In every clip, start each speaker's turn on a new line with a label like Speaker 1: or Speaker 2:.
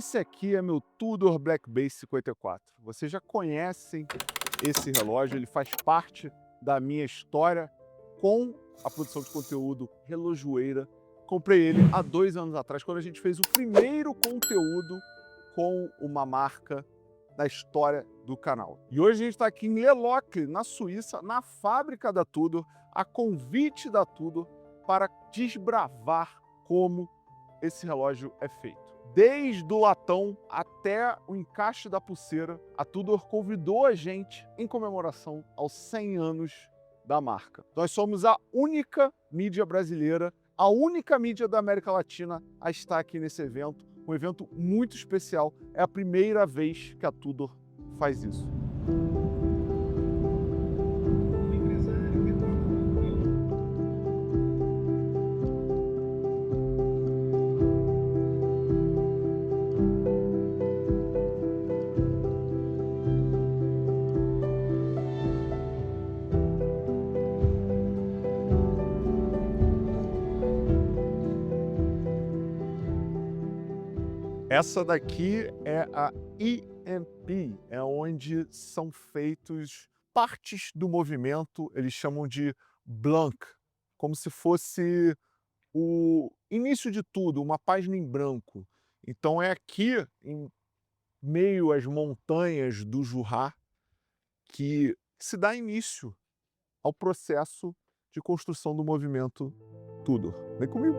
Speaker 1: Esse aqui é meu Tudor Black Base 54. Vocês já conhecem esse relógio, ele faz parte da minha história com a produção de conteúdo relojoeira. Comprei ele há 2 anos atrás, quando a gente fez o primeiro conteúdo com uma marca da história do canal. E hoje a gente está aqui em Le Locle, na Suíça, na fábrica da Tudor, a convite da Tudor, para desbravar como esse relógio é feito. Desde o latão até o encaixe da pulseira, a Tudor convidou a gente em comemoração aos 100 anos da marca. Nós somos a única mídia brasileira, a única mídia da América Latina a estar aqui nesse evento, um evento muito especial. É a primeira vez que a Tudor faz isso. Essa daqui é a EMP, é onde são feitos partes do movimento, eles chamam de blank, como se fosse o início de tudo, uma página em branco. Então é aqui, em meio às montanhas do Jura, que se dá início ao processo de construção do movimento Tudor. Vem comigo!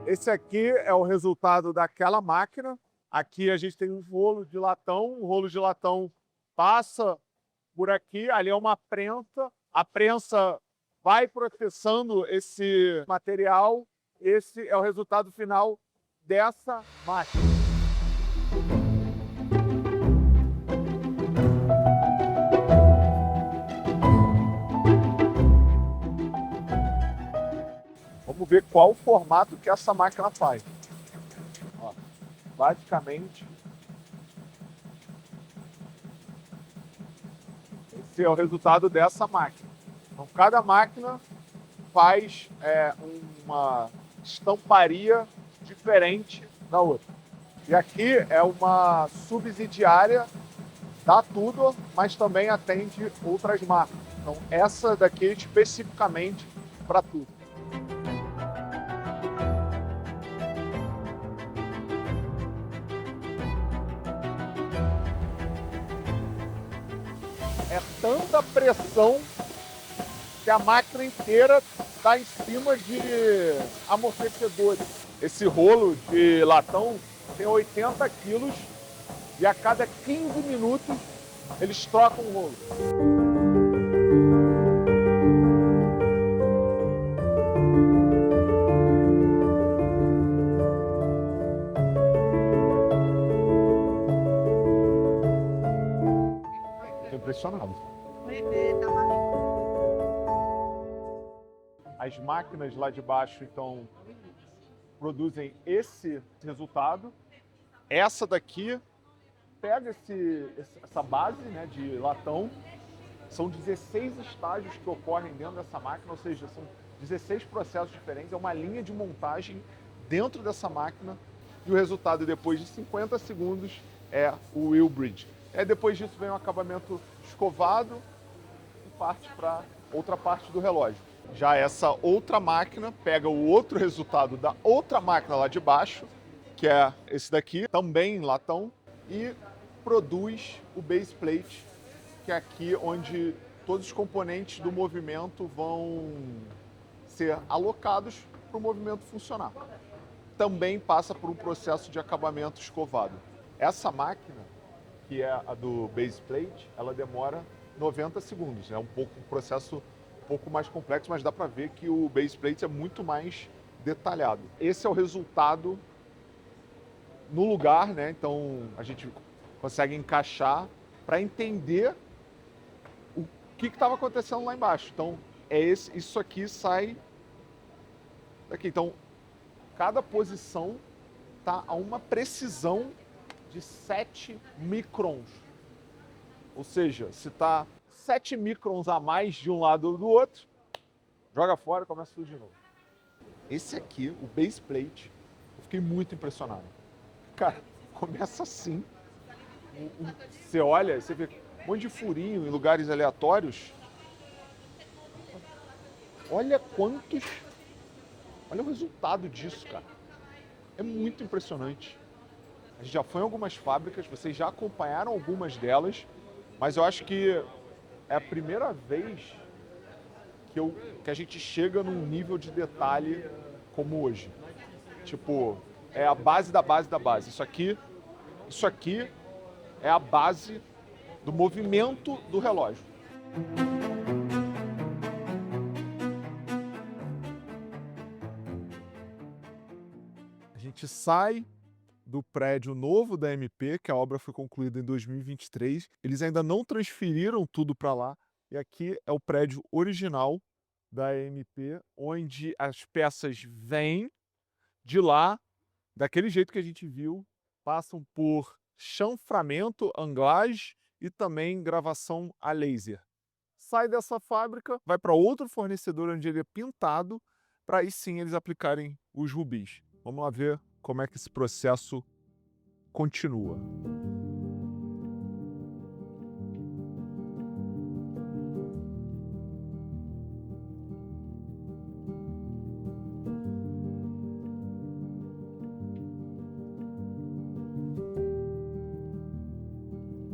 Speaker 1: Esse aqui é o resultado daquela máquina. Aqui a gente tem um rolo de latão. O rolo de latão passa por aqui. Ali é uma prensa. A prensa vai processando esse material. Esse é o resultado final dessa máquina. Vamos ver qual o formato que essa máquina faz. Ó, basicamente, esse é o resultado dessa máquina. Então, cada máquina faz uma estamparia diferente da outra. E aqui é uma subsidiária da Tudor, mas também atende outras marcas. Então, essa daqui é especificamente para Tudor. É tanta pressão que a máquina inteira está em cima de amortecedores. Esse rolo de latão tem 80 quilos e a cada 15 minutos eles trocam o rolo. Estou impressionado. As máquinas lá de baixo, então, produzem esse resultado. Essa daqui pega essa base, né, de latão. São 16 estágios que ocorrem dentro dessa máquina, ou seja, são 16 processos diferentes. É uma linha de montagem dentro dessa máquina. E o resultado, depois de 50 segundos, é o wheel bridge. Depois disso vem o acabamento escovado e parte para outra parte do relógio. Já essa outra máquina pega o outro resultado da outra máquina lá de baixo, que é esse daqui, também em latão, e produz o base plate, que é aqui onde todos os componentes do movimento vão ser alocados para o movimento funcionar. Também passa por um processo de acabamento escovado. Essa máquina, que é a do base plate, ela demora 90 segundos. É um processo um pouco mais complexo, mas dá para ver que o base plate é muito mais detalhado. Esse é o resultado no lugar, né? Então a gente consegue encaixar para entender que estava acontecendo lá embaixo. Então, isso aqui sai daqui. Então, cada posição está a uma precisão de 7 microns. Ou seja, se está 7 microns a mais de um lado ou do outro, joga fora e começa tudo de novo. Esse aqui, o base plate, eu fiquei muito impressionado. Cara, começa assim. Você olha, você vê um monte de furinho em lugares aleatórios. Olha quantos... Olha o resultado disso, cara. É muito impressionante. A gente já foi em algumas fábricas, vocês já acompanharam algumas delas, mas eu acho que é a primeira vez que a gente chega num nível de detalhe como hoje. Tipo, é a base da base da base. Isso aqui é a base do movimento do relógio. A gente sai do prédio novo da MP, que a obra foi concluída em 2023. Eles ainda não transferiram tudo para lá. E aqui é o prédio original da MP, onde as peças vêm de lá, daquele jeito que a gente viu, passam por chanframento, anglage e também gravação a laser. Sai dessa fábrica, vai para outro fornecedor onde ele é pintado, para aí sim eles aplicarem os rubis. Vamos lá ver como é que esse processo continua.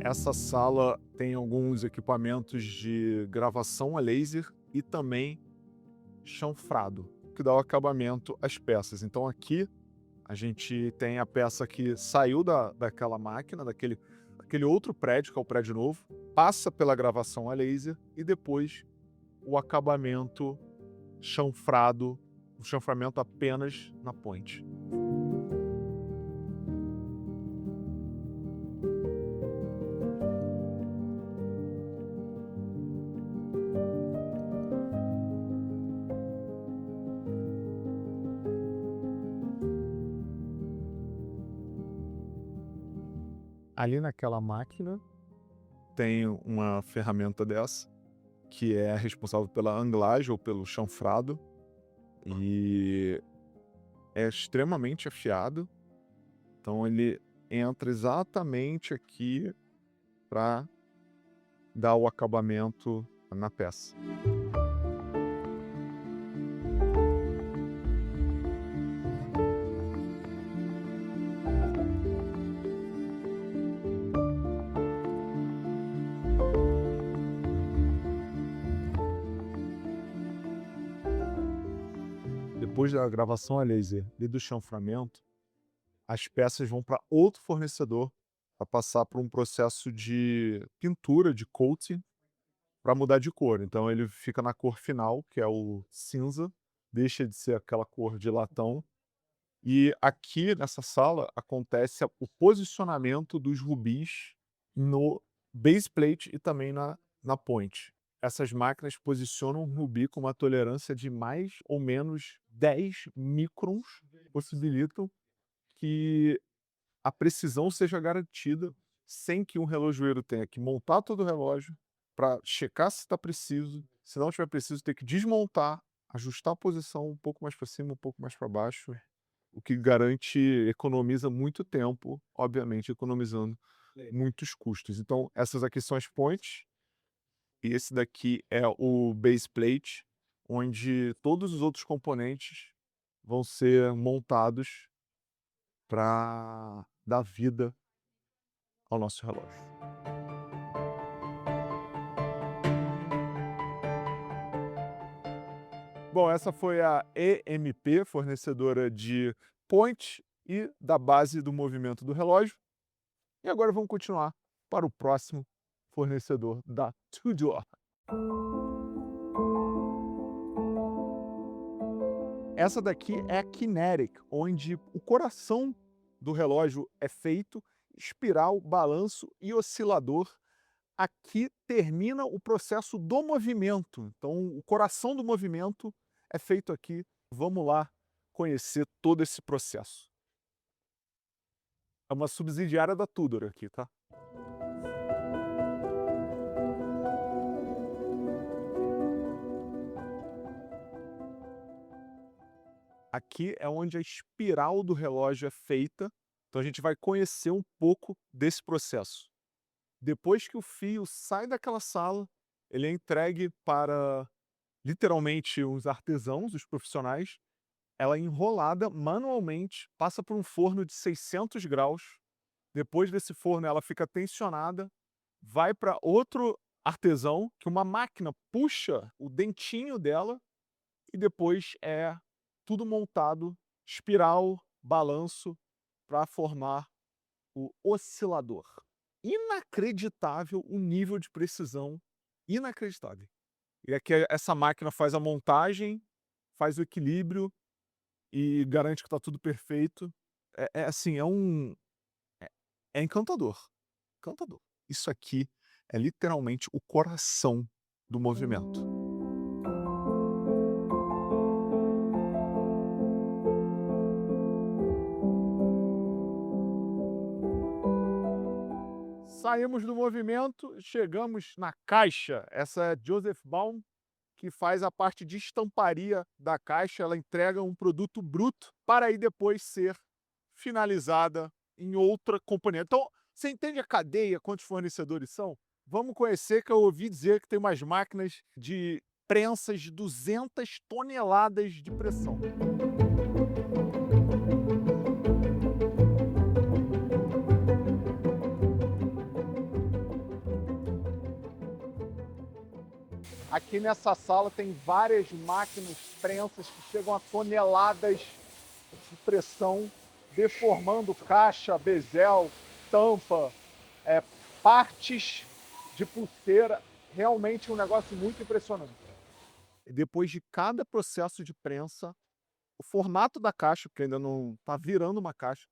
Speaker 1: Essa sala tem alguns equipamentos de gravação a laser e também chanfrado, que dá o acabamento às peças. Então aqui a gente tem a peça que saiu daquela máquina, daquele outro prédio, que é o prédio novo, passa pela gravação a laser e depois o acabamento chanfrado, o chanframento apenas na ponte. Ali naquela máquina tem uma ferramenta dessa, que é responsável pela anglagem ou pelo chanfrado, e é extremamente afiado, então ele entra exatamente aqui para dar o acabamento na peça. Depois da gravação a laser e do chanframento, as peças vão para outro fornecedor para passar por um processo de pintura, de coating, para mudar de cor. Então ele fica na cor final, que é o cinza, deixa de ser aquela cor de latão. E aqui nessa sala acontece o posicionamento dos rubis no base plate e também na point. Essas máquinas posicionam o rubi com uma tolerância de mais ou menos 10 microns, possibilitam que a precisão seja garantida sem que um relojoeiro tenha que montar todo o relógio para checar se está preciso. Se não estiver preciso, ter que desmontar, ajustar a posição um pouco mais para cima, um pouco mais para baixo, o que economiza muito tempo, obviamente economizando muitos custos. Então, essas aqui são as points, e esse daqui é o base plate, onde todos os outros componentes vão ser montados para dar vida ao nosso relógio. Bom, essa foi a EMP, fornecedora de point e da base do movimento do relógio. E agora vamos continuar para o próximo fornecedor da Tudor. Essa daqui é a Kinetic, onde o coração do relógio é feito, espiral, balanço e oscilador aqui termina o processo do movimento. Então, o coração do movimento é feito aqui. Vamos lá conhecer todo esse processo. É uma subsidiária da Tudor aqui, tá? Aqui é onde a espiral do relógio é feita, então a gente vai conhecer um pouco desse processo. Depois que o fio sai daquela sala, ele é entregue para, literalmente, os artesãos, os profissionais. Ela é enrolada manualmente, passa por um forno de 600 graus. Depois desse forno, ela fica tensionada, vai para outro artesão, que uma máquina puxa o dentinho dela e depois é tudo montado, espiral, balanço, para formar o oscilador. Inacreditável o nível de precisão, inacreditável. E aqui essa máquina faz a montagem, faz o equilíbrio e garante que está tudo perfeito. Assim, é encantador, encantador. Isso aqui é literalmente o coração do movimento. Saímos do movimento, chegamos na caixa. Essa é Joseph Baum, que faz a parte de estamparia da caixa. Ela entrega um produto bruto para aí depois ser finalizada em outra companhia. Então, você entende a cadeia, quantos fornecedores são? Vamos conhecer, que eu ouvi dizer que tem umas máquinas de prensas de 200 toneladas de pressão. Aqui nessa sala tem várias máquinas prensas que chegam a toneladas de pressão, deformando caixa, bezel, tampa, partes de pulseira. Realmente um negócio muito impressionante. Depois de cada processo de prensa, o formato da caixa, porque ainda não está virando uma caixa,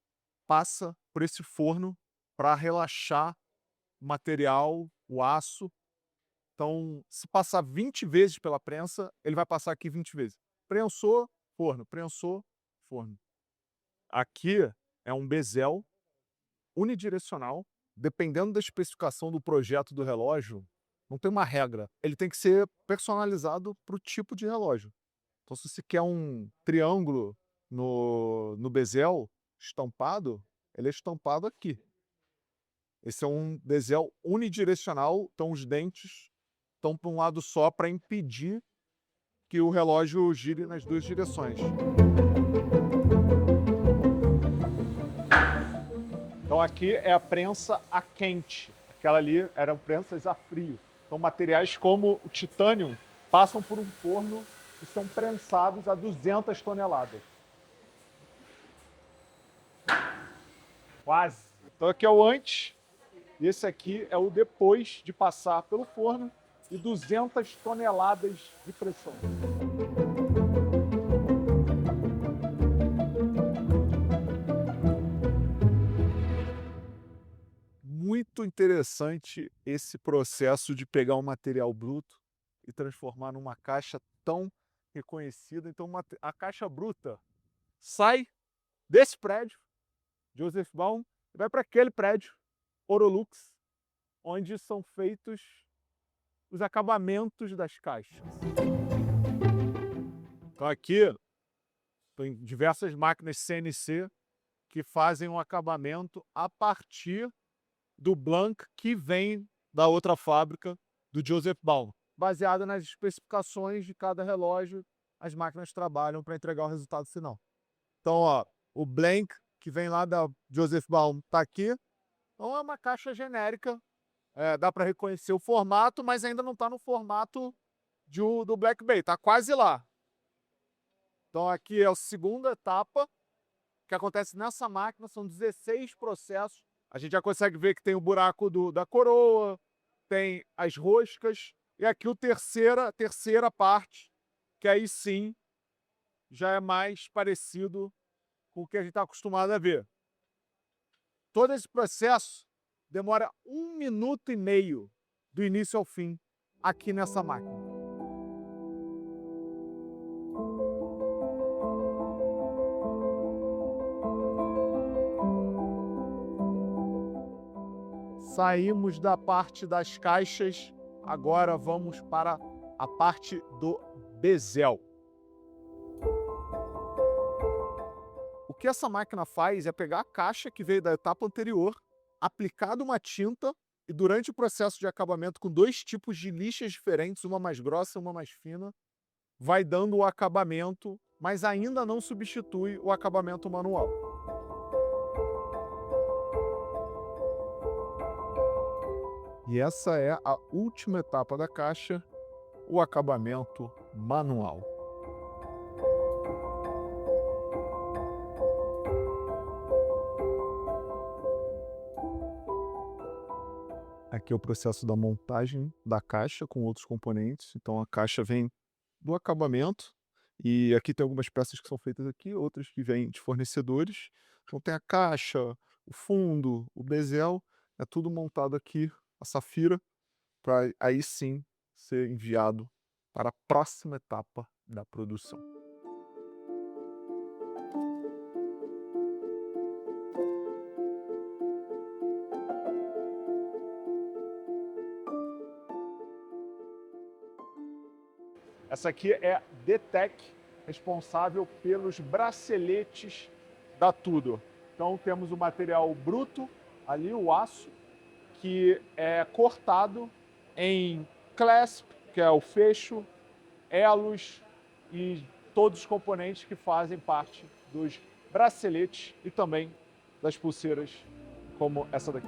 Speaker 1: passa por esse forno para relaxar o material, o aço. Então, se passar 20 vezes pela prensa, ele vai passar aqui 20 vezes. Prensou, forno, prensou, forno. Aqui é um bezel unidirecional. Dependendo da especificação do projeto do relógio, não tem uma regra. Ele tem que ser personalizado para o tipo de relógio. Então, se você quer um triângulo no bezel estampado, ele é estampado aqui. Esse é um bezel unidirecional, então os dentes estão para um lado só para impedir que o relógio gire nas duas direções. Então aqui é a prensa a quente. Aquela ali eram prensas a frio. Então materiais como o titânio passam por um forno e são prensados a 200 toneladas. Quase. Então aqui é o antes, e esse aqui é o depois de passar pelo forno e 200 toneladas de pressão. Muito interessante esse processo de pegar um material bruto e transformar numa caixa tão reconhecida. Então, a caixa bruta sai desse prédio, Joseph Baum, e vai para aquele prédio, Orolux, onde são feitos os acabamentos das caixas. Então aqui tem diversas máquinas CNC que fazem um acabamento a partir do Blank que vem da outra fábrica do Joseph Baum. Baseada nas especificações de cada relógio, as máquinas trabalham para entregar o resultado final. Então, ó, o Blank que vem lá da Joseph Baum está aqui. Então é uma caixa genérica, dá para reconhecer o formato, mas ainda não está no formato do Black Bay, está quase lá. Então aqui é a segunda etapa que acontece nessa máquina, são 16 processos. A gente já consegue ver que tem o buraco da coroa, tem as roscas, e aqui a terceira parte, que aí sim já é mais parecido com o que a gente está acostumado a ver. Todo esse processo demora 1 minuto e meio. do início ao fim aqui nessa máquina. Saímos da parte das caixas, agora vamos para a parte do bezel. O que essa máquina faz é pegar a caixa que veio da etapa anterior, aplicado uma tinta e durante o processo de acabamento com 2 tipos de lixas diferentes, uma mais grossa e uma mais fina, vai dando o acabamento, mas ainda não substitui o acabamento manual. E essa é a última etapa da caixa, o acabamento manual. Aqui é o processo da montagem da caixa com outros componentes. Então a caixa vem do acabamento e aqui tem algumas peças que são feitas aqui, outras que vêm de fornecedores. Então tem a caixa, o fundo, o bezel, é tudo montado aqui, a safira, para aí sim ser enviado para a próxima etapa da produção. Essa aqui é a Detec, responsável pelos braceletes da Tudor. Então temos o material bruto, ali o aço, que é cortado em clasp, que é o fecho, elos e todos os componentes que fazem parte dos braceletes e também das pulseiras, como essa daqui.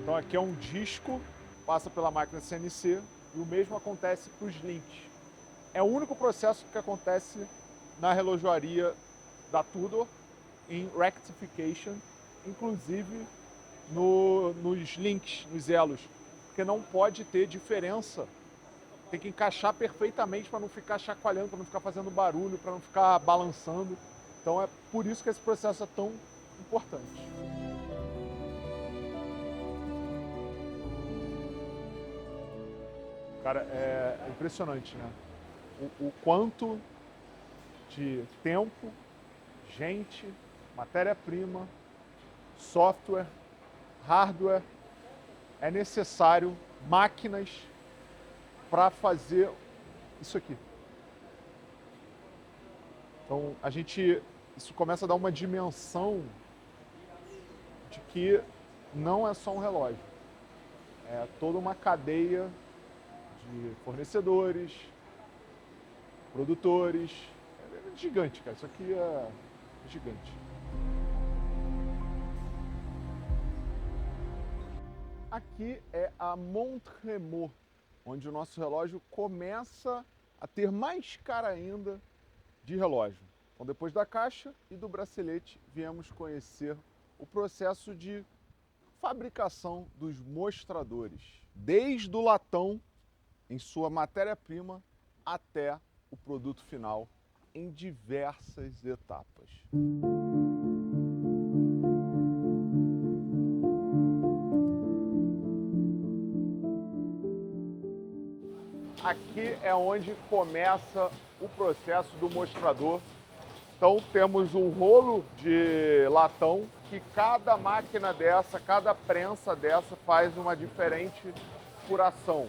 Speaker 1: Então aqui é um disco, passa pela máquina CNC e o mesmo acontece para os links. É o único processo que acontece na relojoaria da Tudor em rectification, inclusive nos links, nos elos, porque não pode ter diferença. Tem que encaixar perfeitamente para não ficar chacoalhando, para não ficar fazendo barulho, para não ficar balançando. Então é por isso que esse processo é tão importante. Cara, é impressionante, né? O quanto de tempo, gente, matéria-prima, software, hardware é necessário, máquinas para fazer isso aqui. Então isso começa a dar uma dimensão de que não é só um relógio, é toda uma cadeia de fornecedores, produtores. É gigante, cara. Isso aqui é gigante. Aqui é a Montremot, onde o nosso relógio começa a ter mais cara ainda de relógio. Então, depois da caixa e do bracelete, viemos conhecer o processo de fabricação dos mostradores, desde o latão em sua matéria-prima até o produto final em diversas etapas. Aqui é onde começa o processo do mostrador. Então temos um rolo de latão que cada máquina dessa, cada prensa dessa faz uma diferente furação.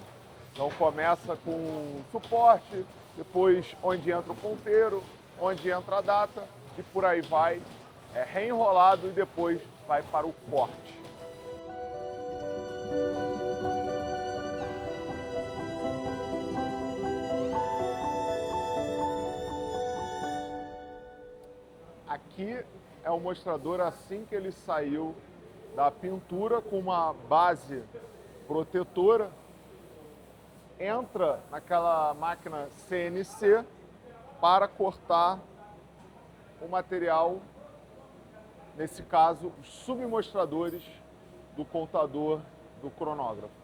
Speaker 1: Então começa com suporte, depois onde entra o ponteiro, onde entra a data e por aí vai, é reenrolado e depois vai para o corte. Aqui é o mostrador assim que ele saiu da pintura com uma base protetora, entra naquela máquina CNC para cortar o material, nesse caso, os submostradores do contador do cronógrafo.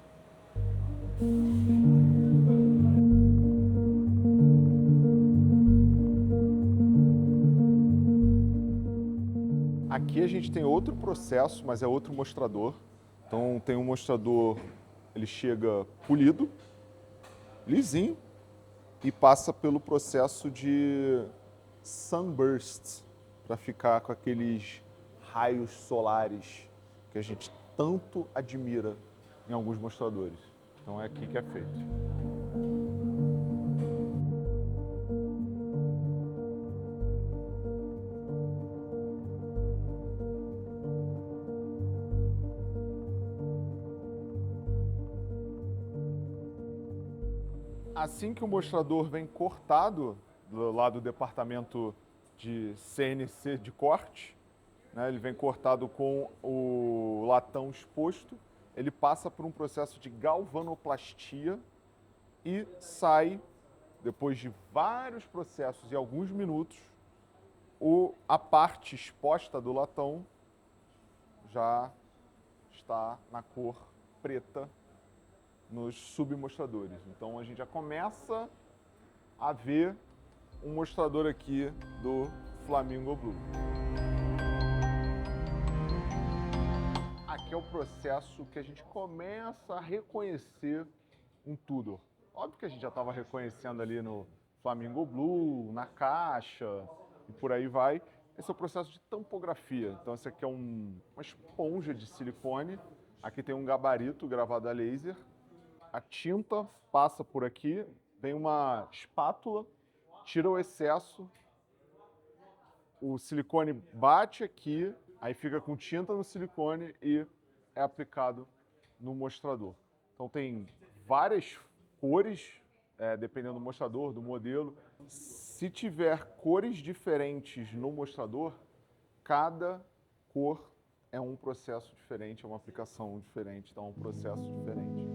Speaker 1: Aqui a gente tem outro processo, mas é outro mostrador. Então tem um mostrador, ele chega polido, lisinho, e passa pelo processo de sunburst, para ficar com aqueles raios solares que a gente tanto admira em alguns mostradores. Então é aqui que é feito. Assim que o mostrador vem cortado lá do departamento de CNC de corte, né, ele vem cortado com o latão exposto, ele passa por um processo de galvanoplastia e sai, depois de vários processos e alguns minutos, a parte exposta do latão já está na cor preta nos submostradores. Então a gente já começa a ver um mostrador aqui do Flamingo Blue. Aqui é o processo que a gente começa a reconhecer um Tudor. Óbvio que a gente já estava reconhecendo ali no Flamingo Blue, na caixa e por aí vai. Esse é o processo de tampografia. Então esse aqui é uma esponja de silicone. Aqui tem um gabarito gravado a laser. A tinta passa por aqui, vem uma espátula, tira o excesso, o silicone bate aqui, aí fica com tinta no silicone e é aplicado no mostrador. Então tem várias cores, dependendo do mostrador, do modelo. Se tiver cores diferentes no mostrador, cada cor é um processo diferente, é uma aplicação diferente, então é um processo diferente.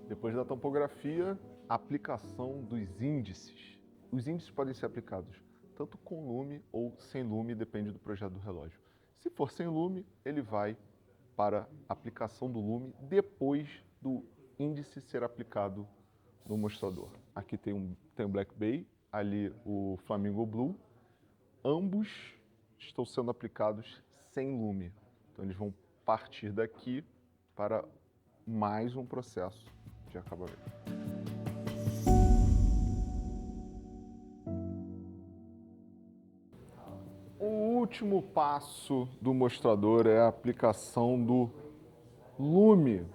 Speaker 1: Depois da topografia, a aplicação dos índices. Os índices podem ser aplicados tanto com lume ou sem lume, depende do projeto do relógio. Se for sem lume, ele vai para a aplicação do lume depois do índice ser aplicado no mostrador. Aqui tem o Black Bay, ali o Flamingo Blue. Ambos estão sendo aplicados sem lume. Então eles vão partir daqui para mais um processo de acabamento. O último passo do mostrador é a aplicação do lume,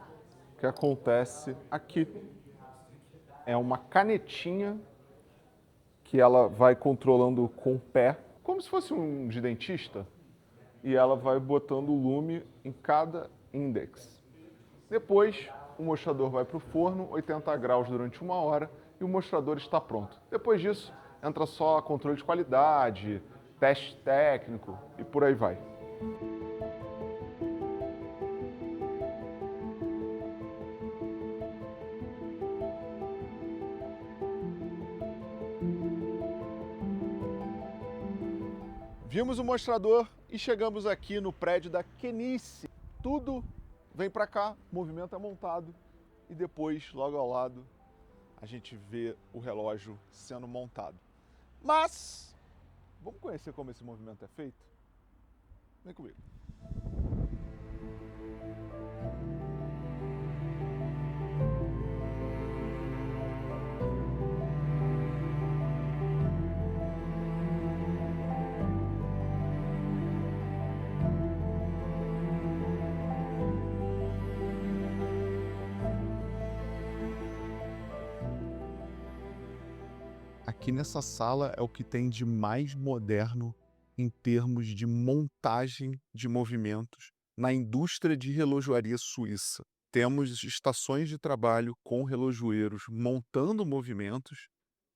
Speaker 1: que acontece aqui. É uma canetinha que ela vai controlando com o pé, como se fosse um de dentista, e ela vai botando o lume em cada index. Depois, o mostrador vai para o forno, 80 graus durante 1 hora, e o mostrador está pronto. Depois disso, entra só controle de qualidade, teste técnico e por aí vai. Vimos o mostrador e chegamos aqui no prédio da Kenice. Tudo vem para cá, o movimento é montado e depois, logo ao lado, a gente vê o relógio sendo montado. Mas, vamos conhecer como esse movimento é feito? Vem comigo. Aqui nessa sala é o que tem de mais moderno em termos de montagem de movimentos na indústria de relojoaria suíça. Temos estações de trabalho com relojoeiros montando movimentos,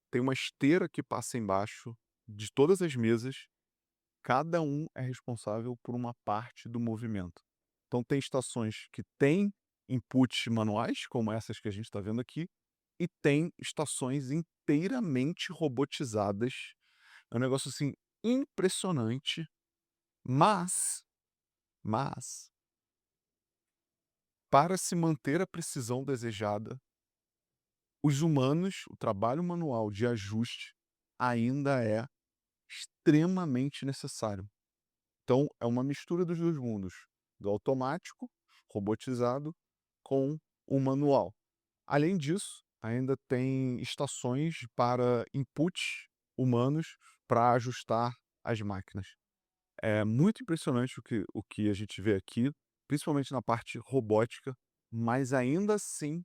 Speaker 1: tem uma esteira que passa embaixo de todas as mesas, cada um é responsável por uma parte do movimento. Então tem estações que têm inputs manuais, como essas que a gente está vendo aqui, e tem estações inteiramente robotizadas. É um negócio assim impressionante, mas
Speaker 2: Mas, para se manter a precisão desejada, os humanos, o trabalho manual de ajuste ainda é extremamente necessário. Então, é uma mistura dos 2 mundos, do automático, robotizado, com o manual. Além disso, ainda tem estações para inputs humanos para ajustar as máquinas. É muito impressionante o que a gente vê aqui, principalmente na parte robótica, mas ainda assim,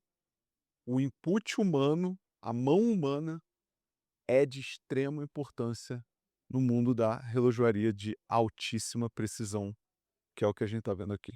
Speaker 2: o input humano, a mão humana, é de extrema importância no mundo da relojoaria de altíssima precisão, que é o que a gente está vendo aqui.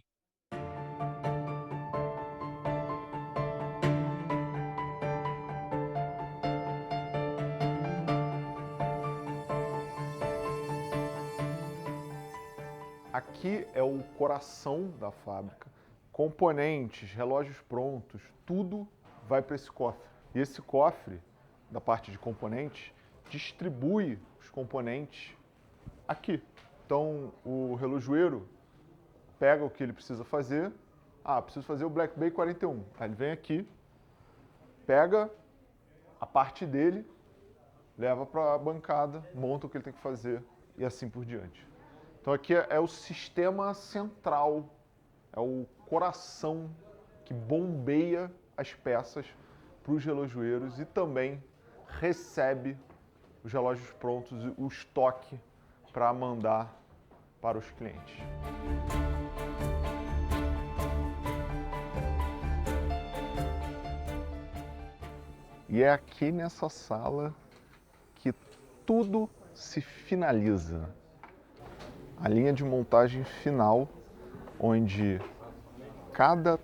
Speaker 1: Aqui é o coração da fábrica. Componentes, relógios prontos, tudo vai para esse cofre. E esse cofre, da parte de componentes, distribui os componentes aqui. Então, o relojoeiro pega o que ele precisa fazer. Ah, preciso fazer o Black Bay 41. Aí ele vem aqui, pega a parte dele, leva para a bancada, monta o que ele tem que fazer e assim por diante. Então aqui é o sistema central, é o coração que bombeia as peças para os relojoeiros e também recebe os relógios prontos, o estoque para mandar para os clientes. E é aqui nessa sala que tudo se finaliza. A linha de montagem final, onde cada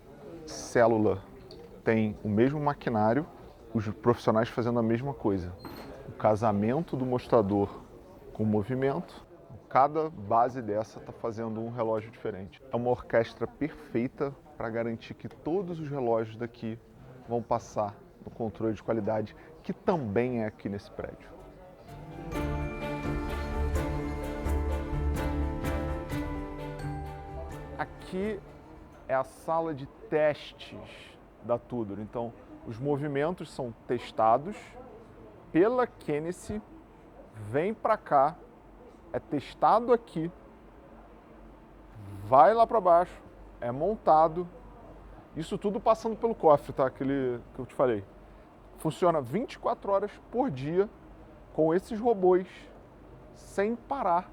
Speaker 1: célula tem o mesmo maquinário, os profissionais fazendo a mesma coisa. O casamento do mostrador com o movimento, cada base dessa está fazendo um relógio diferente. É uma orquestra perfeita para garantir que todos os relógios daqui vão passar no controle de qualidade, que também é aqui nesse prédio. Aqui é a sala de testes da Tudor. Então, os movimentos são testados pela Kenisys, vem para cá, é testado aqui, vai lá para baixo, é montado. Isso tudo passando pelo cofre, tá? Aquele que eu te falei. Funciona 24 horas por dia com esses robôs, sem parar.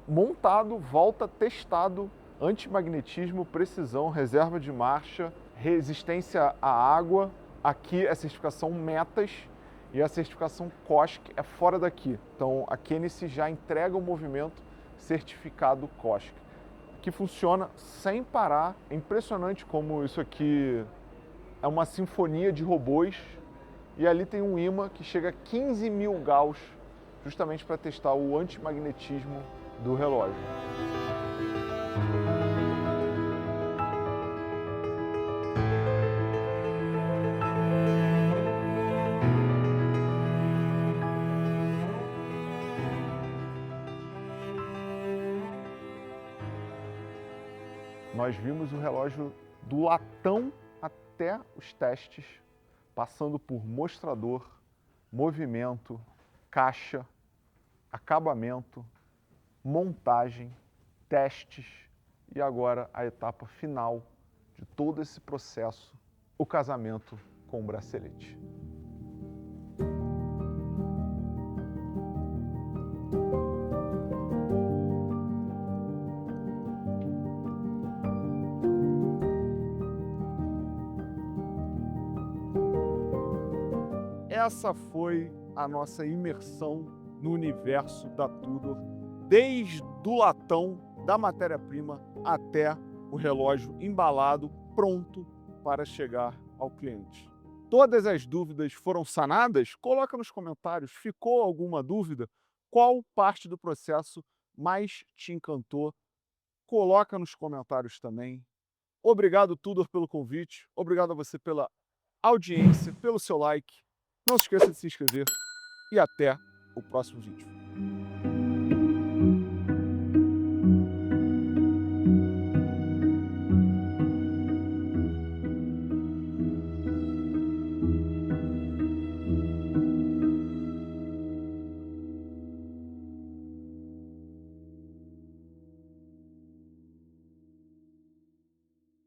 Speaker 1: Montado, volta, testado, antimagnetismo, precisão, reserva de marcha, resistência à água. Aqui é certificação METAS e a certificação COSC é fora daqui. Então a Kenisys já entrega o movimento certificado COSC, que funciona sem parar. É impressionante como isso aqui é uma sinfonia de robôs. E ali tem um imã que chega a 15.000 Gauss, justamente para testar o antimagnetismo do relógio. Nós vimos o relógio do latão até os testes, passando por mostrador, movimento, caixa, acabamento, montagem, testes e agora a etapa final de todo esse processo, o casamento com o bracelete. Essa foi a nossa imersão no universo da Tudor, desde o latão da matéria-prima até o relógio embalado, pronto para chegar ao cliente. Todas as dúvidas foram sanadas? Coloca nos comentários. Ficou alguma dúvida? Qual parte do processo mais te encantou? Coloca nos comentários também. Obrigado, Tudor, pelo convite. Obrigado a você pela audiência, pelo seu like. Não se esqueça de se inscrever e até o próximo vídeo.